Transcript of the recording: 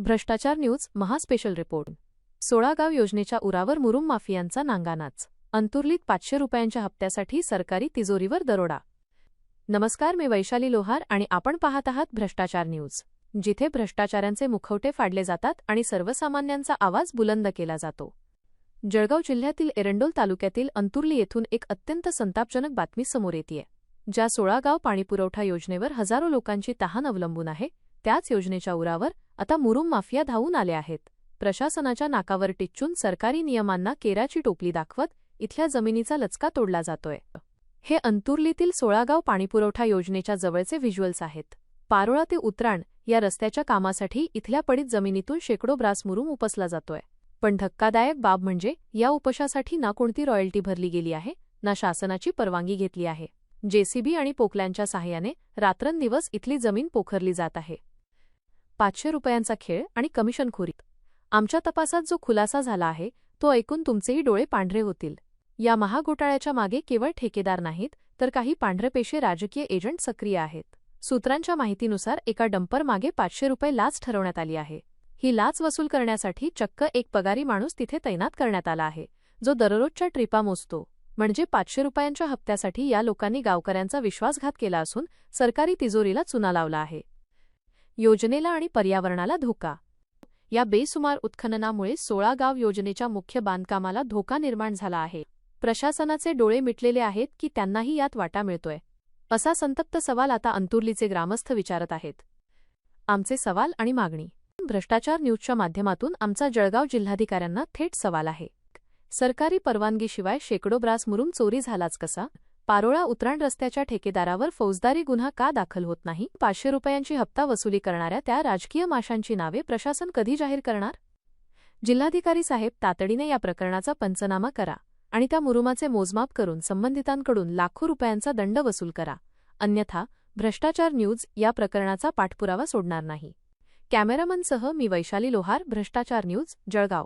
भ्रष्टाचार news महास्पेशल report. 16 गाव योजनेच्या उरावर मुरुम माफियांचा नांगानाच. अंतुर्लीत 500 रुपयांच्या हप्त्यासाठी सरकारी तिजोरीवर दरोडा. नमस्कार, मी वैशाली लोहार आणि आपण पाहत आहात भ्रष्टाचार न्यूज, जिथे भ्रष्टाचारांचे मुखवटे फाडले जातात आणि सर्वसामान्यांचा आवाज बुलंद केला जातो. जळगाव जिल्ह्यातील एरंडोल तालुक्यातील अंतुर्ली येथून एक अत्यंत संतापजनक बातमी समोर येतेय. ज्या 16 गाव पाणीपुरवठा योजनेवर हजारो लोकांची तहान अवलंबून आहे, त्याच योजनेच्या उरावर आता मुरुम माफिया धावून आले आहेत. प्रशासनाच्या नाकावर टिच्चून सरकारी नियमांना केराची टोपली दाखवत इथल्या जमिनीचा लचका तोडला जातोय. हे अंतुर्लीतील 16 गाव पाणीपुरवठा योजनेच्या जवळचे व्हिज्युअल्स आहेत. पारोळा ते उतराण या रस्त्याच्या कामासाठी इथल्या पडीत जमिनीतून शेकडो ब्रास मुरुम उपसला जातोय. पण धक्कादायक बाब म्हणजे या उपशासाठी ना कोणती रॉयल्टी भरली गेली आहे, ना शासनाची परवानगी घेतली आहे. जेसीबी आणि पोकल्यांच्या सहाय्याने रात्रंदिवस इथली जमीन पोखरली जात आहे. 500 रुपयांचा खेळ आणि कमिशनखोरीत. आमच्या तपासात जो खुलासा झाला आहे तो ऐकून तुमचेही डोळे पांढरे होतील. या महाघोटाळ्याच्या मागे केवळ ठेकेदार नाहीत, तर काही पांढरेपेशे राजकीय एजंट सक्रिय आहेत. सूत्रांच्या माहितीनुसार एका डंपर मागे 500 रुपये लाच ठरवण्यात आली आहे. ही लाच वसूल करण्यासाठी चक्क एक पगारी माणूस तिथे तैनात करण्यात आला आहे, जो दररोजच्या ट्रिपा मोजतो. म्हणजे 500 रुपयांच्या हप्त्यासाठी या लोकांनी गावकऱ्यांचा विश्वासघात केला असून सरकारी तिजोरीला चुना लावला आहे. योजनेला आणि पर्यावरणाला धोका. या बेसुमार उत्खननामुळे 16 गाव योजनेच्या मुख्य बांधकामाला धोका निर्माण झाला आहे. प्रशासनाचे डोळे मिटलेले आहेत की त्यांनाही यात वाटा मिळतोय, असा संतप्त सवाल आता अंतुर्लीचे ग्रामस्थ विचारत आहेत. आमचे सवाल आणि मागणी. भ्रष्टाचार न्यूजच्या माध्यमातून आमचा जळगाव जिल्हाधिकाऱ्यांना थेट सवाल आहे. सरकारी परवानगीशिवाय शेकडो ब्रास मुरुम चोरी झालाच कसा? पारोळा उतराण रस्त्याच्या ठेकेदारावर फौजदारी गुन्हा का दाखल होत नाही? 500 रुपयांची हप्ता वसुली करणाऱ्या त्या राजकीय माशांची नावे प्रशासन कधी जाहीर करणार? जिल्हाधिकारी साहेब, तातडीने या प्रकरणाचा पंचनामा करा आणि त्या मुरुमाचे मोजमाप करून संबंधितांकडून लाखो रुपयांचा दंड वसूल करा. अन्यथा भ्रष्टाचार न्यूज या प्रकरणाचा पाठपुरावा सोडणार नाही. कॅमेरामनसह मी वैशाली लोहार, भ्रष्टाचार न्यूज, जळगाव.